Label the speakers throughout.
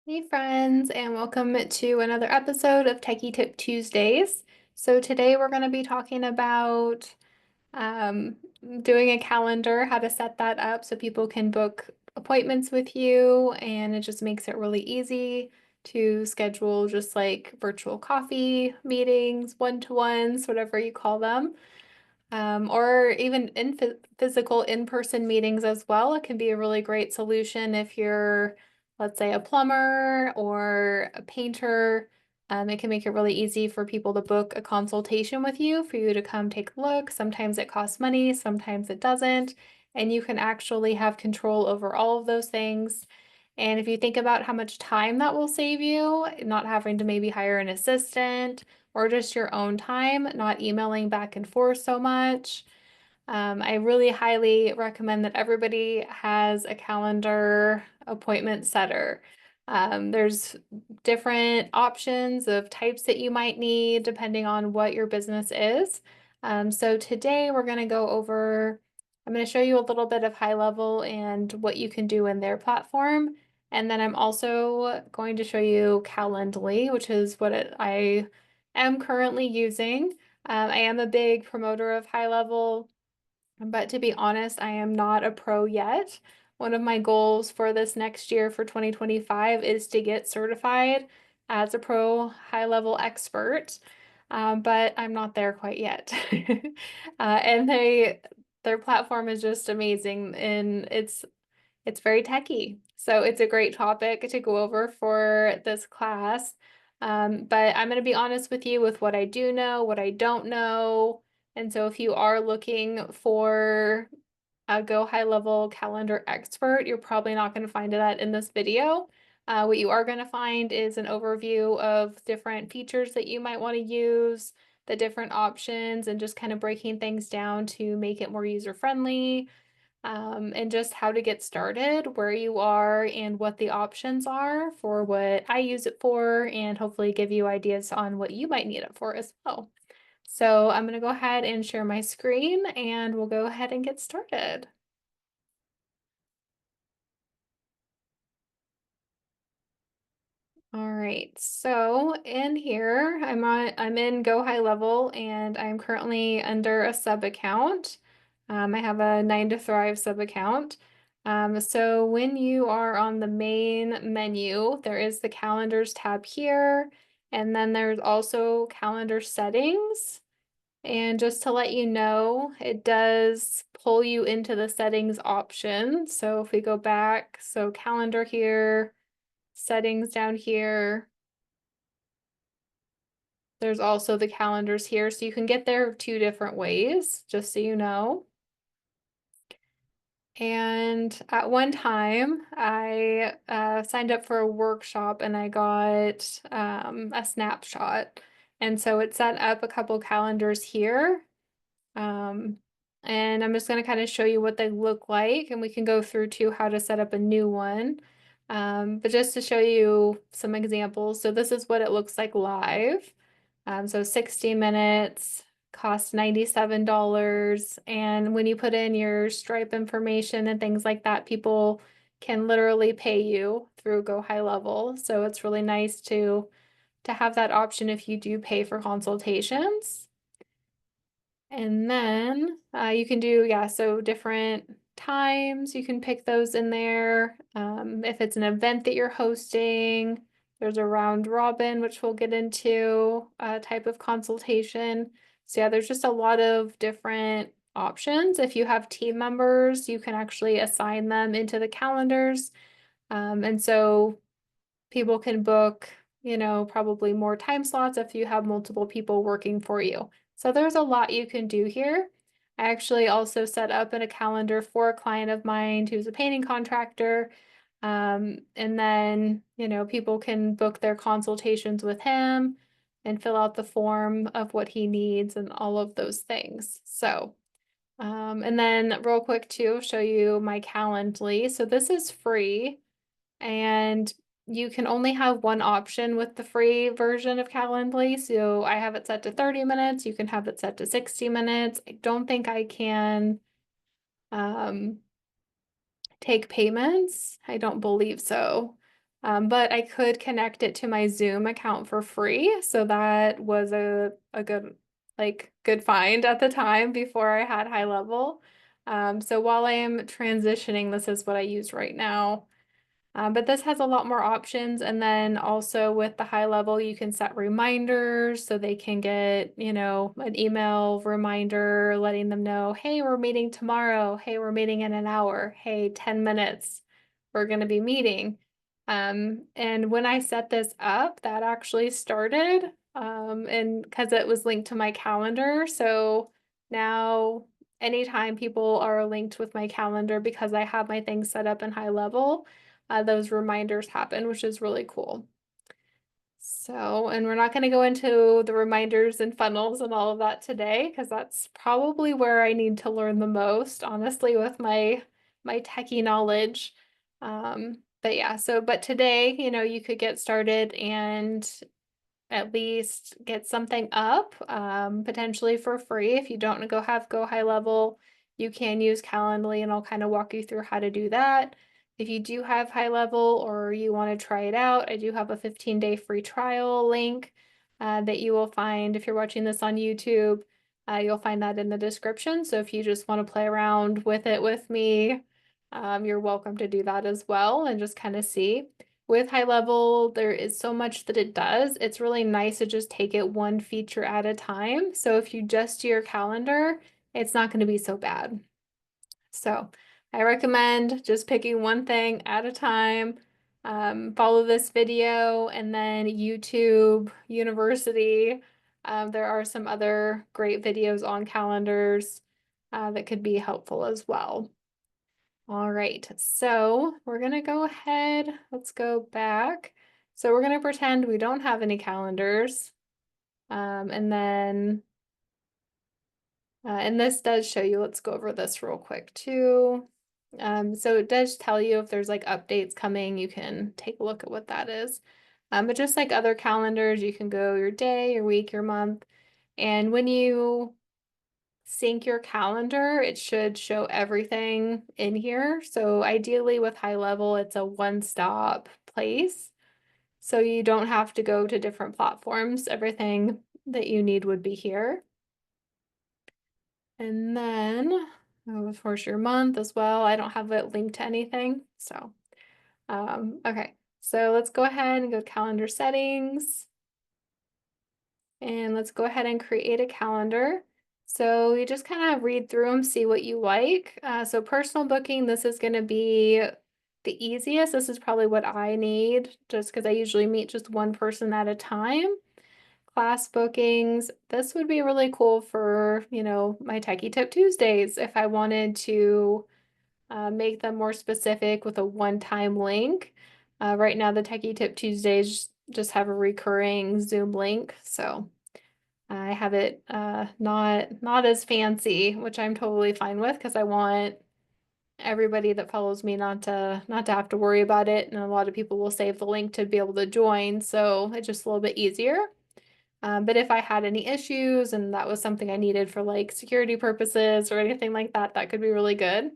Speaker 1: Hey friends, and welcome to another episode of Techie Tip Tuesdays. So today we're going to be talking about um, doing a calendar, how to set that up so people can book appointments with you, and it just makes it really easy to schedule just like virtual coffee meetings, one-to-ones, whatever you call them. Or even in physical in-person meetings as well. It can be a really great solution if you're, let's say, a plumber or a painter. It can make it really easy for people to book a consultation with you, for you to come take a look. Sometimes it costs money, sometimes it doesn't, and you can actually have control over all of those things. And if you think about how much time that will save you, not having to maybe hire an assistant, or just your own time, not emailing back and forth so much. I really highly recommend that everybody has a calendar appointment setter. There's different options of types that you might need depending on what your business is. So today we're going to go over, I'm going to show you a little bit of High Level and what you can do in their platform. And then I'm also going to show you Calendly, which is what I am currently using. I am a big promoter of High Level. But to be honest, I am not a pro yet. One of my goals for this next year for 2025 is to get certified as a pro high level expert. But I'm not there quite yet. And their platform is just amazing and it's very techy. So it's a great topic to go over for this class. But I'm going to be honest with you with what I do know, what I don't know. And so if you are looking for a Go High Level calendar expert, you're probably not going to find that in this video. What you are going to find is an overview of different features that you might want to use, the different options, and just kind of breaking things down to make it more user friendly, and just how to get started, where you are, and what the options are for what I use it for, and hopefully give you ideas on what you might need it for as well. So I'm going to go ahead and share my screen and we'll go ahead and get started. All right, so in here, I'm in Go High Level and I'm currently under a sub account. I have a 9 to Thrive sub account. So when you are on the main menu, there is the calendars tab here, and then there's also calendar settings. And just to let you know, it does pull you into the settings option. So if we go back, so calendar here, settings down here. There's also the calendars here, so you can get there two different ways, just so you know. And at one time, I signed up for a workshop and I got a snapshot. And so it set up a couple calendars here. Um, and I'm just going to kind of show you what they look like, and we can go through to how to set up a new one. But just to show you some examples, so this is what it looks like live. So 60 minutes, cost $97. And when you put in your Stripe information and things like that, people can literally pay you through Go High Level. So it's really nice to have that option if you do pay for consultations. And then you can do, yeah, so different times, you can pick those in there. If it's an event that you're hosting, there's a round robin, which we'll get into, type of consultation. So yeah, there's just a lot of different options. If you have team members, you can actually assign them into the calendars. And so people can book, probably more time slots if you have multiple people working for you. So there's a lot you can do here. I actually also set up in a calendar for a client of mine who's a painting contractor. And then, people can book their consultations with him and fill out the form of what he needs and all of those things. So, and then real quick too, show you my Calendly. So this is free. And you can only have one option with the free version of Calendly. So I have it set to 30 minutes. You can have it set to 60 minutes. I don't think I can um, take payments. I don't believe so. But I could connect it to my Zoom account for free. So that was a good good find at the time before I had High Level. So while I am transitioning, this is what I use right now. But this has a lot more options. And then also with the High Level, you can set reminders so they can get, an email reminder letting them know, hey, we're meeting tomorrow. Hey, we're meeting in an hour. Hey, 10 minutes. We're going to be meeting. And when I set this up, that actually started, and because it was linked to my calendar. So now anytime people are linked with my calendar because I have my things set up in High Level, those reminders happen, which is really cool. So, and we're not going to go into the reminders and funnels and all of that today, because that's probably where I need to learn the most, honestly, with my techie knowledge. But yeah, but today, you could get started and at least get something up, potentially for free. If you don't go High Level, you can use Calendly, and I'll kind of walk you through how to do that. If you do have High Level or you want to try it out, I do have a 15-day free trial link that you will find if you're watching this on YouTube. You'll find that in the description. So if you just want to play around with it with me, you're welcome to do that as well and just kind of see. With High Level, there is so much that it does. It's really nice to just take it one feature at a time. So if you just do your calendar, it's not going to be so bad. So I recommend just picking one thing at a time. Follow this video and then YouTube University. There are some other great videos on calendars that could be helpful as well. All right, so we're gonna go ahead, let's go back. So we're gonna pretend we don't have any calendars. And then, and this does show you, let's go over this real quick too. So it does tell you if there's like updates coming, you can take a look at what that is. But just like other calendars, you can go your day, your week, your month. And when you sync your calendar, it should show everything in here. So ideally with High Level, it's a one-stop place. So you don't have to go to different platforms. Everything that you need would be here. And then, of course, your month as well. I don't have it linked to anything. So, okay. So let's go ahead and go calendar settings. And let's go ahead and create a calendar. So you just kind of read through them, see what you like. So personal booking, this is going to be the easiest. This is probably what I need just because I usually meet just one person at a time. Class bookings, this would be really cool for, my Techie Tip Tuesdays if I wanted to make them more specific with a one-time link. Right now, the Techie Tip Tuesdays just have a recurring Zoom link. So I have it not as fancy, which I'm totally fine with because I want everybody that follows me not to have to worry about it. And a lot of people will save the link to be able to join, so it's just a little bit easier. But if I had any issues and that was something I needed for like security purposes or anything like that, that could be really good.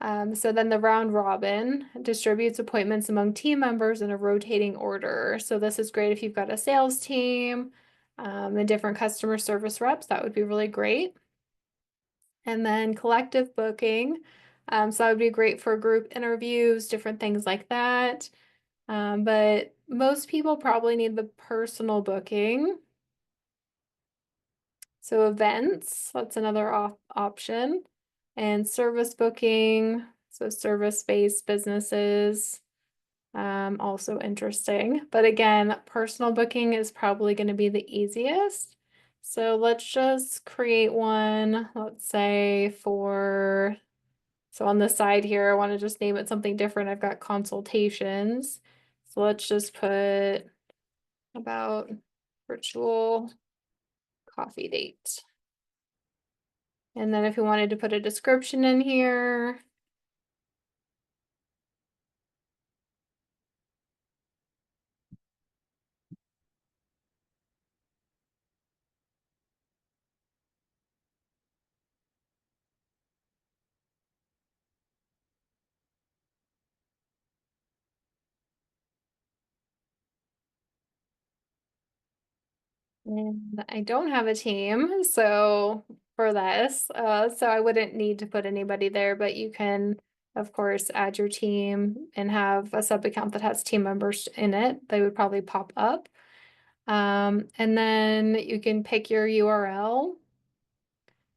Speaker 1: So then the round robin distributes appointments among team members in a rotating order. So this is great if you've got a sales team and different customer service reps. That would be really great. And then collective booking. So that would be great for group interviews, different things like that. But most people probably need the personal booking. So events, that's another option. And service booking, so service-based businesses, also interesting. But again, personal booking is probably going to be the easiest. So let's just create one, let's say so on the side here, I want to just name it something different. I've got consultations. So let's just put about virtual coffee date. And then if you wanted to put a description in here, And I don't have a team, so for this, so I wouldn't need to put anybody there, but you can, of course, add your team and have a sub account that has team members in it. They would probably pop up. And then you can pick your URL.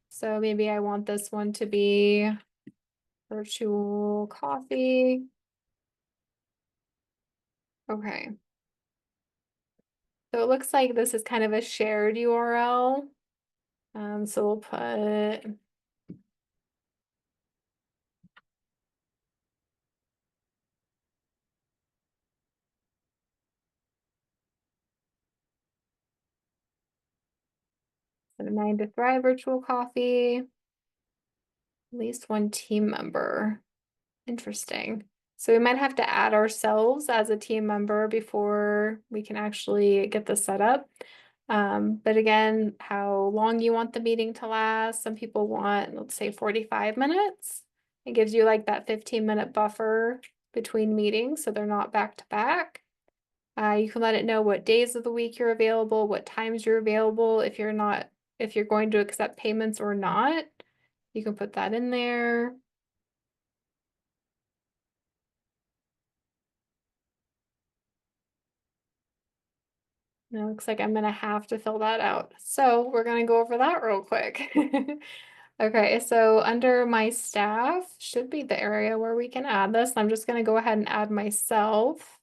Speaker 1: So maybe I want this one to be virtual coffee. Okay. So it looks like this is kind of a shared URL. So we'll put a 9 to Thrive virtual coffee, at least one team member. Interesting. So we might have to add ourselves as a team member before we can actually get this set up. But again, how long you want the meeting to last. Some people want, let's say 45 minutes. It gives you like that 15-minute buffer between meetings so they're not back to back. You can let it know what days of the week you're available, what times you're available, if you're going to accept payments or not. You can put that in there. It looks like I'm gonna have to fill that out. So we're gonna go over that real quick. Okay, so under my staff should be the area where we can add this. I'm just gonna go ahead and add myself.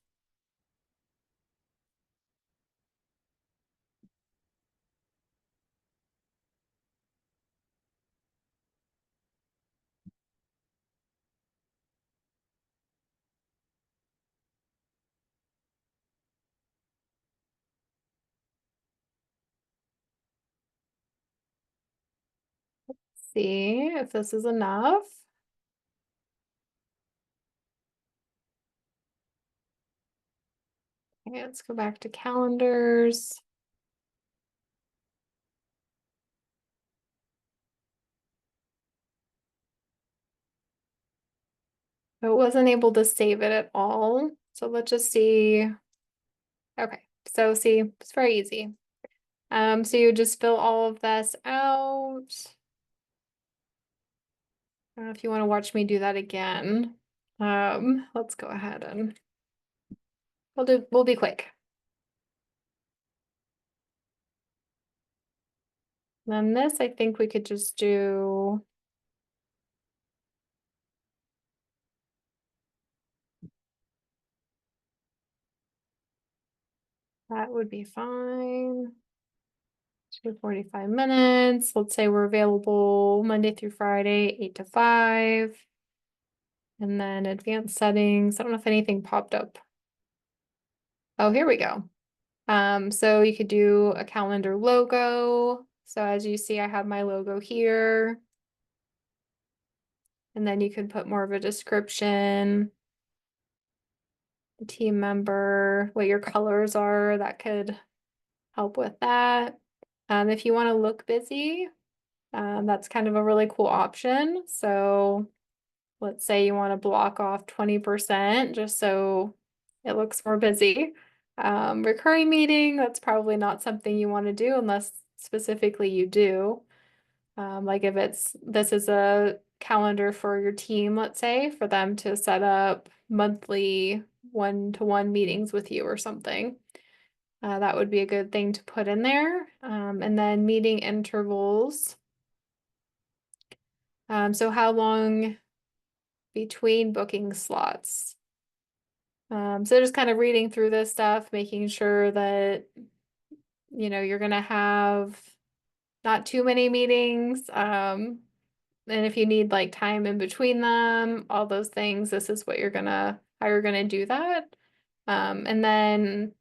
Speaker 1: See if this is enough. Okay, let's go back to calendars. I wasn't able to save it at all. So let's just see. Okay, so see, it's very easy. So you just fill all of this out. I don't know if you want to watch me do that again. Let's go ahead and we'll be quick. Then this, I think we could just do. That would be fine. 45 minutes. Let's say we're available Monday through Friday, 8 to 5. And then advanced settings. I don't know if anything popped up. Oh, here we go. So you could do a calendar logo. So as you see, I have my logo here. And then you could put more of a description, the team member, what your colors are, that could help with that. If you want to look busy, that's kind of a really cool option. So let's say you want to block off 20% just so it looks more busy. Recurring meeting, that's probably not something you want to do unless specifically you do. Like if this is a calendar for your team, let's say, for them to set up monthly one-to-one meetings with you or something. That would be a good thing to put in there. And then meeting intervals. So how long between booking slots? So just kind of reading through this stuff, making sure that, you're gonna have not too many meetings. And if you need like time in between them, all those things, this is how you're gonna do that. And then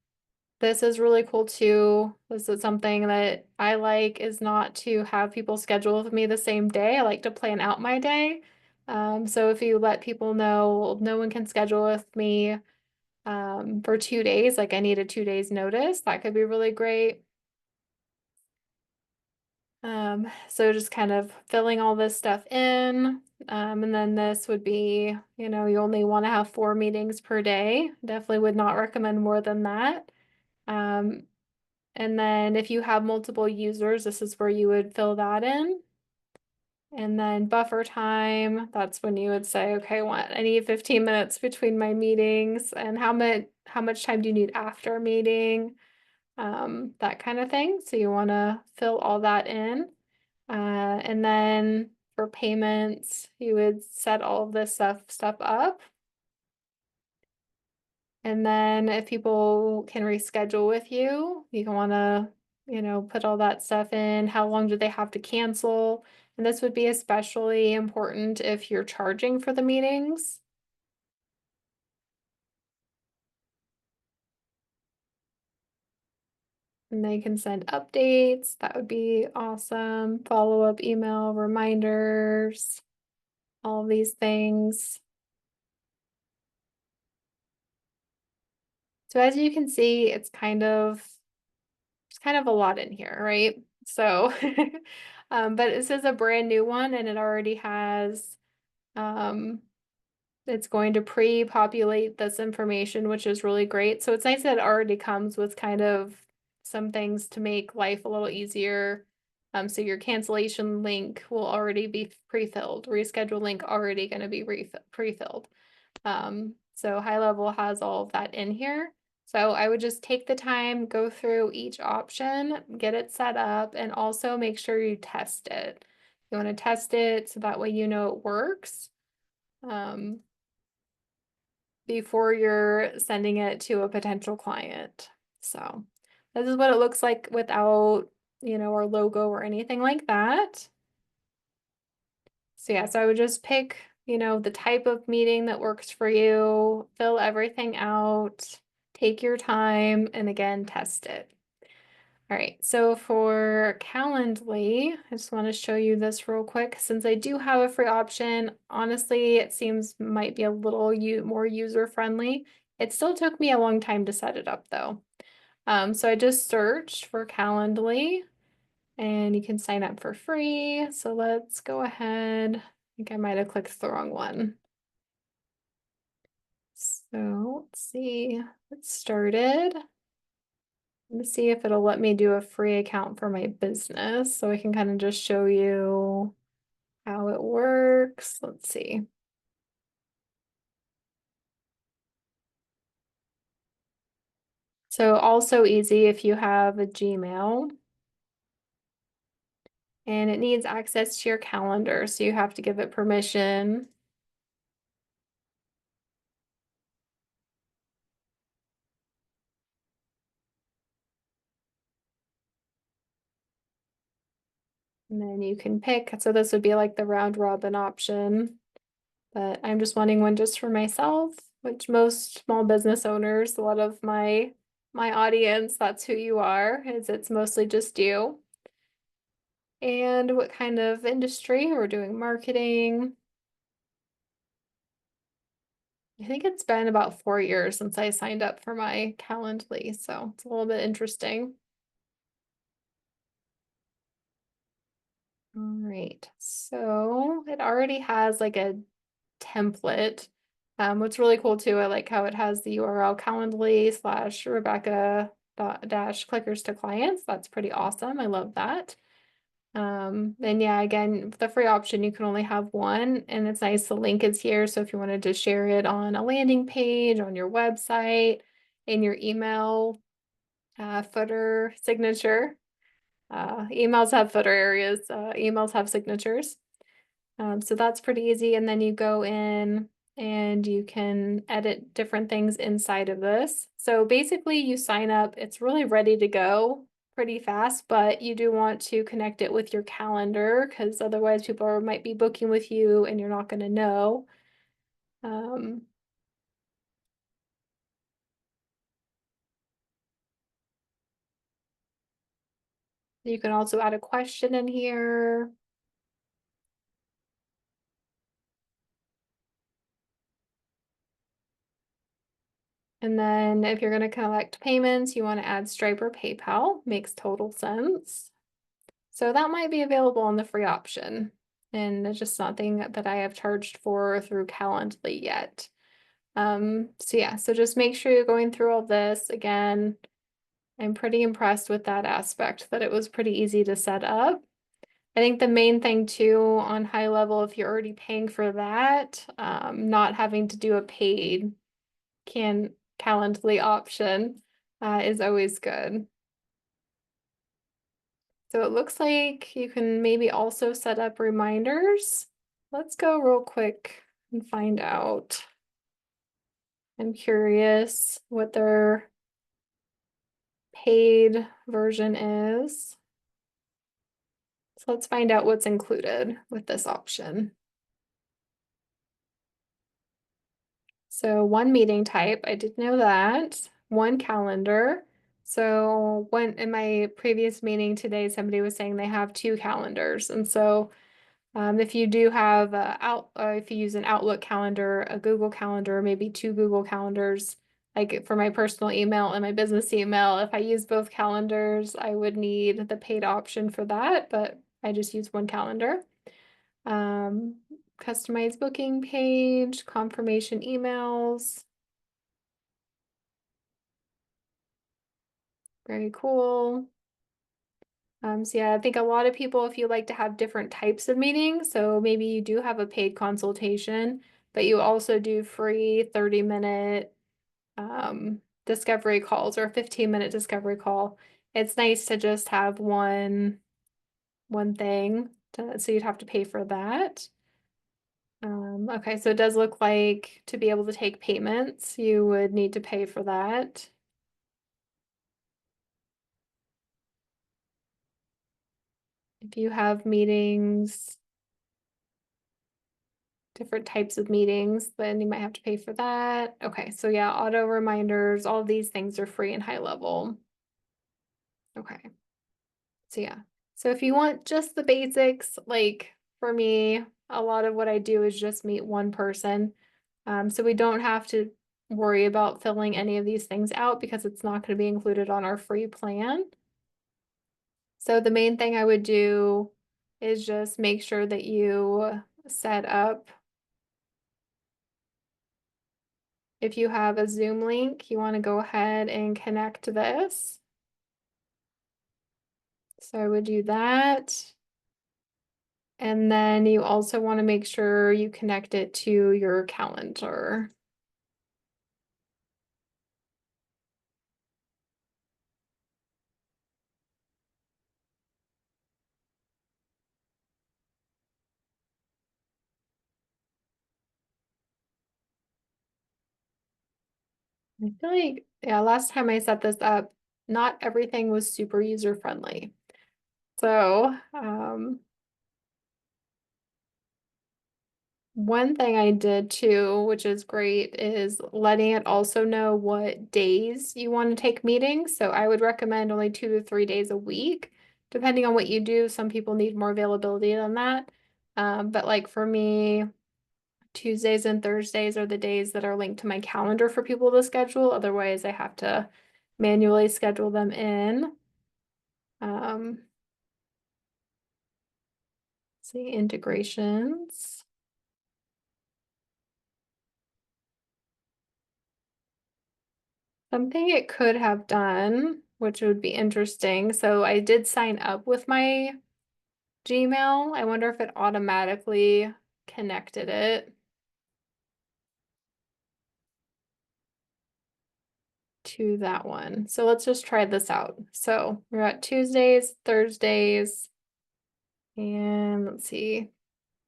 Speaker 1: this is really cool too. This is something that I like is not to have people schedule with me the same day. I like to plan out my day. So if you let people know no one can schedule with me for 2 days, like I need a 2 days notice, that could be really great. So just kind of filling all this stuff in. And then this would be, you only want to have 4 meetings per day. Definitely would not recommend more than that. Um, And then if you have multiple users, this is where you would fill that in. And then buffer time, that's when you would say, okay, I need 15 minutes between my meetings, and how much time do you need after a meeting? That kind of thing. So you want to fill all that in. And then for payments, you would set all of this stuff up. And then if people can reschedule with you, you can want to, put all that stuff in. How long do they have to cancel? And this would be especially important if you're charging for the meetings. And they can send updates. That would be awesome. Follow-up email, reminders, all of these things. So as you can see, there's kind of a lot in here, right? So, but this is a brand new one and it already has, um, it's going to pre-populate this information, which is really great. So it's nice that it already comes with kind of some things to make life a little easier. So your cancellation link will already be pre-filled, reschedule link already going to be pre-filled. So High Level has all of that in here. So I would just take the time, go through each option, get it set up, and also make sure you test it. You want to test it so that way you know it works before you're sending it to a potential client. So this is what it looks like without, our logo or anything like that. So yeah, so I would just pick, the type of meeting that works for you, fill everything out, take your time, and again, test it. All right, so for Calendly, I just want to show you this real quick. Since I do have a free option, honestly, it seems might be a little more user-friendly. It still took me a long time to set it up though. So I just searched for Calendly and you can sign up for free. So let's go ahead. I think I might have clicked the wrong one. So let's see, it started. Let's see if it'll let me do a free account for my business so I can kind of just show you how it works. Let's see. So also easy if you have a Gmail and it needs access to your calendar, so you have to give it permission. And then you can pick, so this would be like the round robin option, but I'm just wanting one just for myself, which most small business owners, a lot of my audience, that's who you are, is it's mostly just you. And what kind of industry? We're doing marketing. I think it's been about 4 years since I signed up for my Calendly, so it's a little bit interesting. All right, so it already has like a template. What's really cool too, I like how it has the URL Calendly/Rebecca dash clickers to clients. That's pretty awesome. I love that. And yeah, again, the free option, you can only have one, and it's nice the link is here. So if you wanted to share it on a landing page, on your website, in your email footer signature, emails have footer areas, emails have signatures. So that's pretty easy. And then you go in and you can edit different things inside of this. So basically you sign up, it's really ready to go pretty fast, but you do want to connect it with your calendar because otherwise people might be booking with you and you're not going to know. Um, you can also add a question in here. And then if you're going to collect payments, you want to add Stripe or PayPal. Makes total sense. So that might be available on the free option. And it's just nothing that I have charged for through Calendly yet. So yeah, so just make sure you're going through all this again. I'm pretty impressed with that aspect, that it was pretty easy to set up. I think the main thing too on High Level, if you're already paying for that, not having to do a paid Calendly option is always good. So it looks like you can maybe also set up reminders. Let's go real quick and find out. I'm curious what their paid version is. So let's find out what's included with this option. So one meeting type, I did know that. One calendar. So when in my previous meeting today, somebody was saying they have two calendars. And so if you do have if you use an Outlook calendar, a Google calendar, maybe two Google calendars, like for my personal email and my business email, if I use both calendars, I would need the paid option for that, but I just use one calendar. Um, Customized booking page, confirmation emails. Very cool. So yeah, I think a lot of people, if you like to have different types of meetings, so maybe you do have a paid consultation, but you also do free 30-minute discovery calls or a 15-minute discovery call. It's nice to just have one thing so you'd have to pay for that. Okay, so it does look like to be able to take payments, you would need to pay for that. If you have meetings, different types of meetings, then you might have to pay for that. Okay, so yeah, auto reminders, all of these things are free and High Level. Okay, so yeah. So if you want just the basics, like for me, a lot of what I do is just meet one person. So we don't have to worry about filling any of these things out because it's not going to be included on our free plan. So the main thing I would do is just make sure that you set up. If you have a Zoom link, you want to go ahead and connect this. So I would do that. And then you also want to make sure you connect it to your calendar. I feel like, yeah, last time I set this up, not everything was super user friendly. So, one thing I did too, which is great, is letting it also know what days you want to take meetings. So I would recommend only 2 to 3 days a week, depending on what you do. Some people need more availability than that. But like for me, Tuesdays and Thursdays are the days that are linked to my calendar for people to schedule. Otherwise, I have to manually schedule them in. Um, see integrations. Something it could have done, which would be interesting. So I did sign up with my Gmail. I wonder if it automatically connected it to that one. So let's just try this out. So we're at Tuesdays, Thursdays, and let's see. I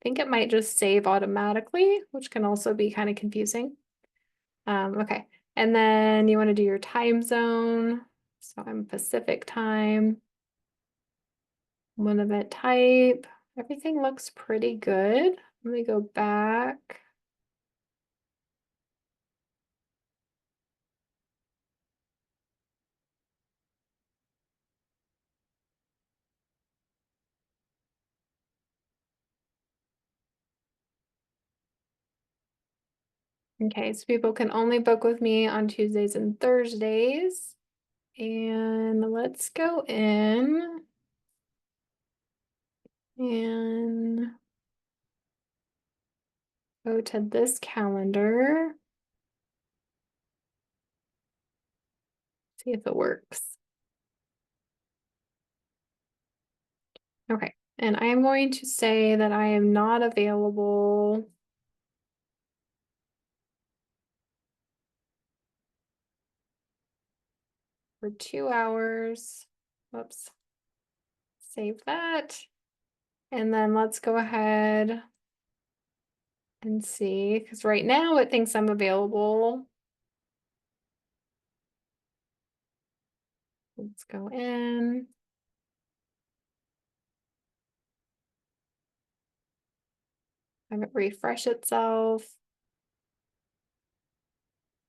Speaker 1: think it might just save automatically, which can also be kind of confusing. Okay. And then you want to do your time zone. So I'm Pacific time. One event type. Everything looks pretty good. Let me go back. Okay, so people can only book with me on Tuesdays and Thursdays. And let's go in and go to this calendar. See if it works. Okay. And I am going to say that I am not available for 2 hours. Whoops. Save that. And then let's go ahead and see, because right now it thinks I'm available. Let's go in. Have it refresh itself.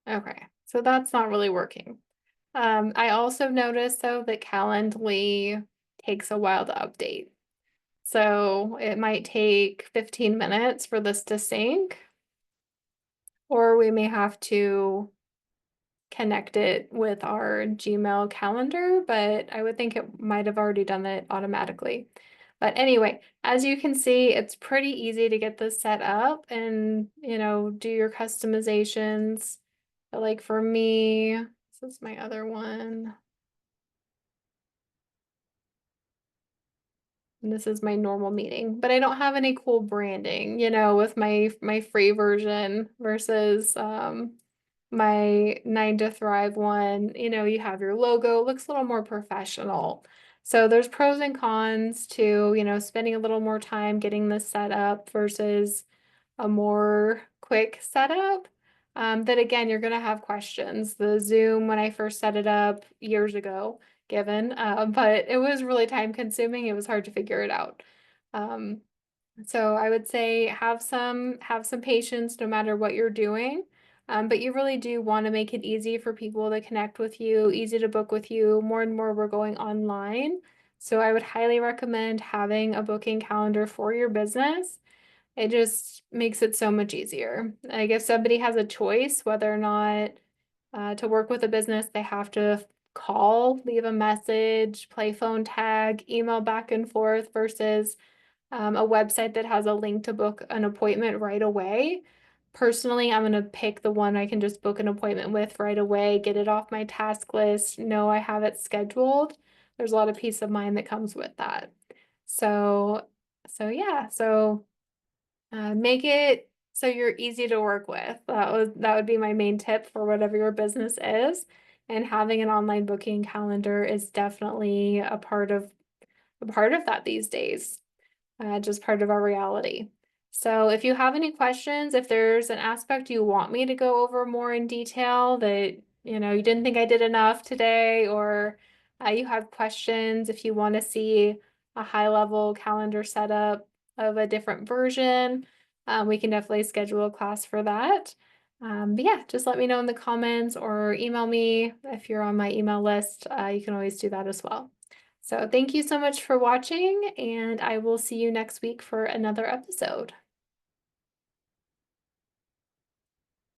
Speaker 1: Okay, so that's not really working. I also noticed though that Calendly takes a while to update. So it might take 15 minutes for this to sync, or we may have to connect it with our Gmail calendar, but I would think it might have already done it automatically. But anyway, as you can see, it's pretty easy to get this set up and, do your customizations. But like for me, this is my other one. And this is my normal meeting, but I don't have any cool branding, with my free version versus my 9 to Thrive one. You have your logo, it looks a little more professional. So there's pros and cons to, spending a little more time getting this set up versus a more quick setup. That again, you're gonna have questions. The Zoom, when I first set it up years ago, given, but it was really time consuming. It was hard to figure it out. Um, so I would say have some patience no matter what you're doing. But you really do want to make it easy for people to connect with you, easy to book with you. More and more we're going online. So I would highly recommend having a booking calendar for your business. It just makes it so much easier. Like if somebody has a choice whether or not to work with a business, they have to call, leave a message, play phone tag, email back and forth versus a website that has a link to book an appointment right away. Personally, I'm going to pick the one I can just book an appointment with right away, get it off my task list, know I have it scheduled. There's a lot of peace of mind that comes with that. So, yeah, make it so you're easy to work with. That would be my main tip for whatever your business is. And having an online booking calendar is definitely a part of that these days, just part of our reality. So if you have any questions, if there's an aspect you want me to go over more in detail that, you didn't think I did enough today, or you have questions, if you want to see a high level calendar setup of a different version, we can definitely schedule a class for that. But yeah, just let me know in the comments or email me if you're on my email list. You can always do that as well. So thank you so much for watching, and I will see you next week for another episode.